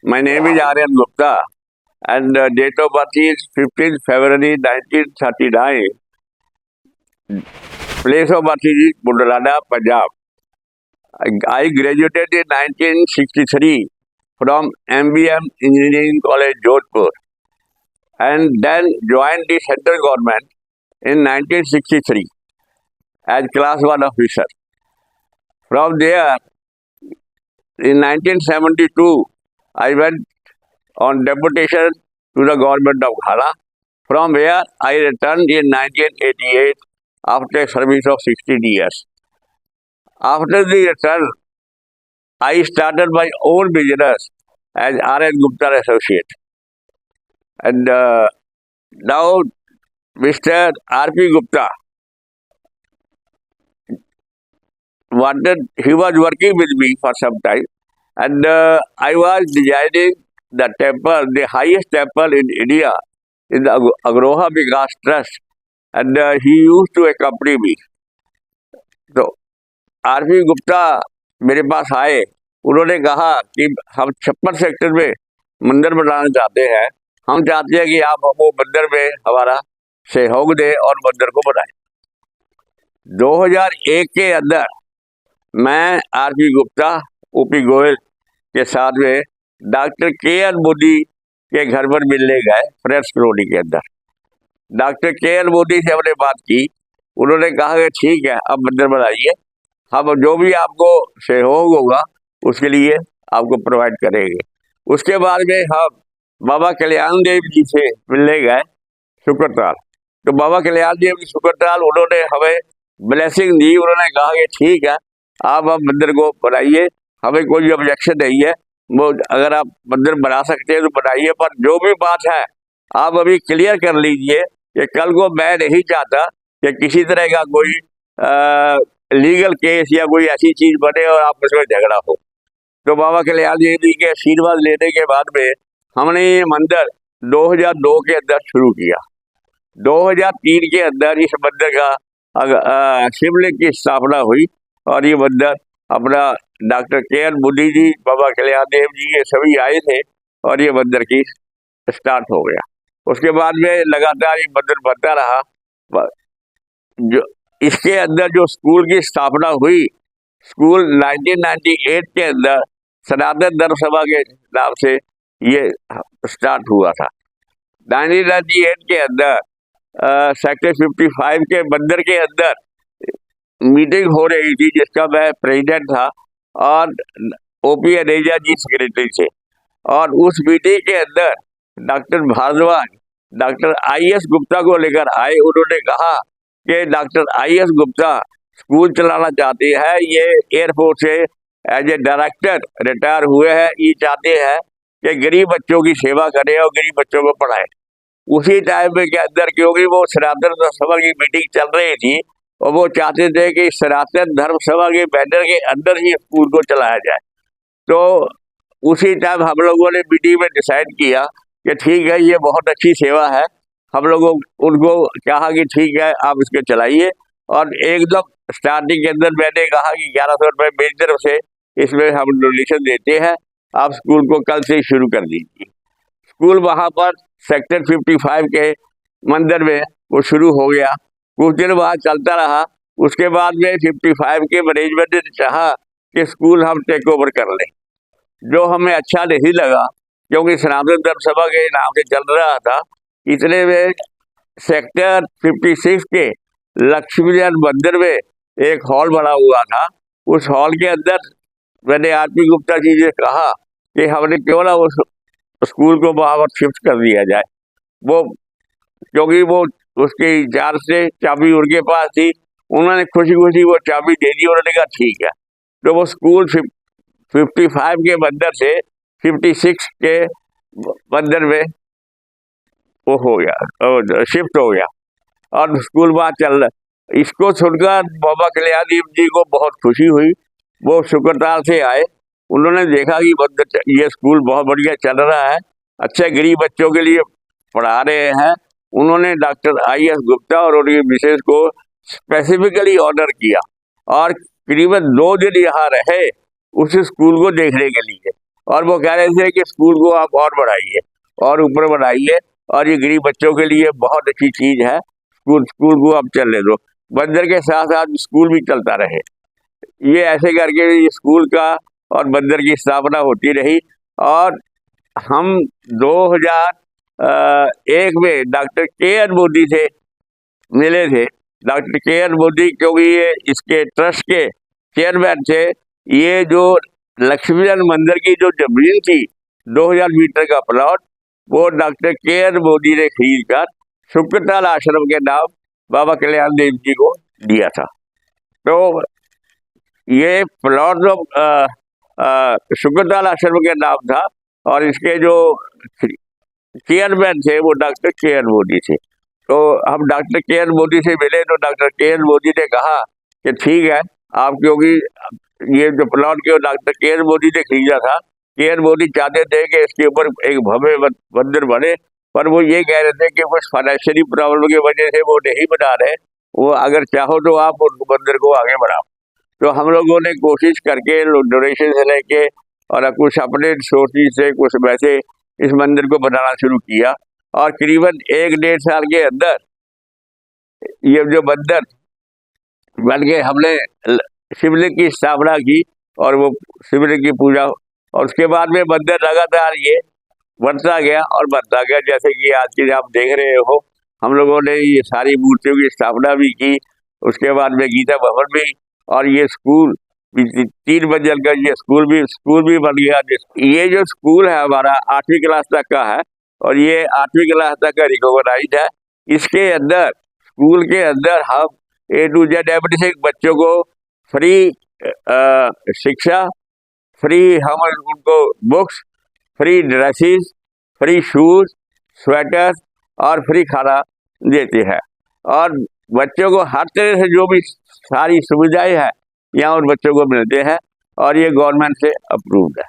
My name is Aryan Gupta and date of birth is 15th February 1939. Place of birth is Buldana, Punjab. I graduated in 1963 from MBM Engineering College, Jodhpur, and then joined the central government in 1963 as class 1 officer. From there, in 1972, I went on deputation to the government of Ghana. From where I returned in 1988 after a service of 16 years. After the return, I started my own business as R.N. Gupta Associate. And now Mr. R.P. Gupta he was working with me for some time, and I was designing the temple, the highest temple in India, in the Agroha Vikas Trust, and he used to accompany me. तो RP Gupta मेरे पास आए, उन्होंने कहा कि हम 56 sector में मंदिर बनाना चाहते हैं, हम चाहते हैं कि आप हमको मंदिर में हमारा सहयोग दें और मंदिर को बनाएं। 2001 के अंदर मैं आरपी गुप्ता, ओपी गोयल के साथ में डॉक्टर के.एन. मोदी के घर पर मिलने गए फ्रेंड्स कॉलोनी के अंदर। Doctor K. N.. मोदी से हमने बात की, उन्होंने कहा कि ठीक है, अब मंदिर बनाइए, हम जो भी आपको सहयोग होगा उसके लिए आपको प्रोवाइड करेंगे। उसके बाद में हम बाबा कल्याण देव जी से मिलने गए शुक्रताल। तो बाबा कल्याण देव जी शुक्रताल, उन्होंने हमें ब्लेसिंग दी, उन्होंने कहा कि ठीक है, आप अब मंदिर को बनाइए, हमें कोई ऑब्जेक्शन नहीं है, वो अगर आप मंदिर बना सकते हैं तो बनाइए, पर जो भी बात है आप अभी क्लियर कर लीजिए कि कल को मैं नहीं चाहता कि किसी तरह का कोई लीगल केस या कोई ऐसी चीज बने और आप उसमें झगड़ा हो। तो बाबा कल्याण जी के आशीर्वाद लेने के बाद में हमने ये मंदिर 2002 के अंदर शुरू किया। 2003 के अंदर इस मंदिर का शिवलिंग की स्थापना हुई और ये मंदिर अपना डॉक्टर के.एन. मोदी जी, बाबा कल्याण देव जी, ये सभी आए थे और ये मंदिर की स्टार्ट हो गया। उसके बाद में लगातार ये मंदिर बनता रहा। जो इसके अंदर जो स्कूल की स्थापना हुई, स्कूल 1998 के अंदर सनातन धर्म सभा के नाम से ये स्टार्ट हुआ था। 1998 के अंदर सेक्टर 55 के मंदिर के अंदर मीटिंग हो रही थी, जिसका मैं प्रेसिडेंट था और ओपी अनेजा जी सेक्रेटरी थे। और उस मीटिंग के अंदर doctor Bhardwaj doctor IS. Gupta को लेकर आए। उन्होंने कहा कि डॉक्टर आई.एस. गुप्ता स्कूल चलाना चाहते हैं, ये एयरफोर्स से एज ए डायरेक्टर रिटायर हुए हैं, ये चाहते हैं कि गरीब बच्चों की सेवा करें और गरीब बच्चों को पढ़ाएं। उसी टाइम में के अंदर, क्योंकि वो सनातन धर्म सभा की मीटिंग चल रही थी और वो चाहते थे कि सनातन धर्म सभा के बैनर के अंदर ही स्कूल को चलाया जाए, तो उसी टाइम हम लोगों ने मीटिंग में डिसाइड किया कि ठीक है, ये बहुत अच्छी सेवा है। हम लोगों उनको कहा कि ठीक है, आप इसके चलाइए, और एकदम स्टार्टिंग के अंदर मैंने कहा कि 1100 रुपये मेरी तरफ से इसमें हम डोनेशन देते हैं, आप स्कूल को कल से ही शुरू कर दीजिए। स्कूल वहाँ पर सेक्टर 55 के मंदिर में वो शुरू हो गया। कुछ दिन बाद चलता रहा। उसके बाद में 55 के मैनेजमेंट ने चाहा कि स्कूल हम टेक ओवर कर लें, जो हमें अच्छा नहीं लगा, क्योंकि सनातन धर्म सभा के नाम से चल रहा था। इतने में सेक्टर 56 के लक्ष्मी मंदिर में एक हॉल बना हुआ था। उस हॉल के अंदर मैंने आरपी गुप्ता जी से कहा कि हमने क्यों ना उस स्कूल को वहाँ पर शिफ्ट कर दिया जाए। वो क्योंकि वो उसके इंचार्ज से चाबी उनके पास थी, उन्होंने खुशी खुशी वो चाबी दे दी। उन्होंने कहा ठीक है, तो वो स्कूल 55 के मंदिर से 56 के मंदिर में वो हो गया, शिफ्ट हो गया और स्कूल वहाँ चल रहा। इसको सुनकर बाबा कल्याण देव जी को बहुत खुशी हुई। वो शुक्रताल से आए, उन्होंने देखा कि ये स्कूल बहुत बढ़िया चल रहा है, अच्छे गरीब बच्चों के लिए पढ़ा रहे हैं। उन्होंने डॉक्टर आई.एस. गुप्ता और उनकी मिसेज को स्पेसिफिकली ऑर्डर किया और करीबन 2 दिन यहाँ रहे उस स्कूल को देखने के लिए। और वो कह रहे थे कि स्कूल को आप और बढ़ाइए और ऊपर बढ़ाइए, और ये गरीब बच्चों के लिए बहुत अच्छी चीज है, स्कूल को आप चलने दो, बंदर के साथ साथ स्कूल भी चलता रहे। ये ऐसे करके ये स्कूल का और बंदर की स्थापना होती रही। और हम 2001 में डॉक्टर के एन मोदी से मिले थे। डॉक्टर के एन मोदी, क्योंकि ये इसके ट्रस्ट के चेयरमैन थे, ये जो लक्ष्मीनारायण मंदिर की जो जमीन थी 2000 मीटर का प्लॉट, वो डॉक्टर के एन मोदी ने खरीद कर शुक्रताल आश्रम के नाम बाबा कल्याण देव जी को दिया था। तो ये प्लॉट जो शुक्रताल आश्रम के नाम था, और इसके जो चेयरमैन थे वो डॉक्टर के एन मोदी थे। तो हम डॉक्टर के एन मोदी से मिले, तो डॉक्टर के एन मोदी ने कहा कि ठीक है, आप, क्योंकि ये जो प्लॉट के डॉक्टर के एन मोदी ने खरीदा था, के एन मोदी चाहते थे कि इसके ऊपर एक भव्य मंदिर बने, पर वो ये कह रहे थे कि कुछ फाइनेंशियली प्रॉब्लम की वजह से वो नहीं बना रहे। वो अगर चाहो तो आप उस मंदिर को आगे बढ़ाओ। तो हम लोगों ने कोशिश करके डोनेशन से लेके और कुछ अपने सोर्सेज से कुछ पैसे इस मंदिर को बनाना शुरू किया, और करीबन 1-1.5 साल के अंदर ये जो मंदिर बन के हमने शिवलिंग की स्थापना की, और वो शिवलिंग की पूजा, और उसके बाद में मंदिर लगातार ये बढ़ता गया और बढ़ता गया। जैसे कि आज की आप देख रहे हो, हम लोगों ने ये सारी मूर्तियों की स्थापना भी की, उसके बाद में गीता भवन भी, और ये स्कूल 3 मंजिल का ये स्कूल भी बन गया। ये जो स्कूल है हमारा 8वीं क्लास तक का है, और ये 8वीं क्लास तक का रिकॉग्नाइज है। इसके अंदर, स्कूल के अंदर, हम A to Z एवरीथिंग बच्चों को फ्री शिक्षा, फ्री हम उनको books, free dresses, free shoes, sweater और फ्री खाना देते हैं। और बच्चों को हर तरह से जो भी सारी सुविधाएं हैं यहाँ उन बच्चों को मिलते हैं, और ये गवर्नमेंट से अप्रूव्ड है।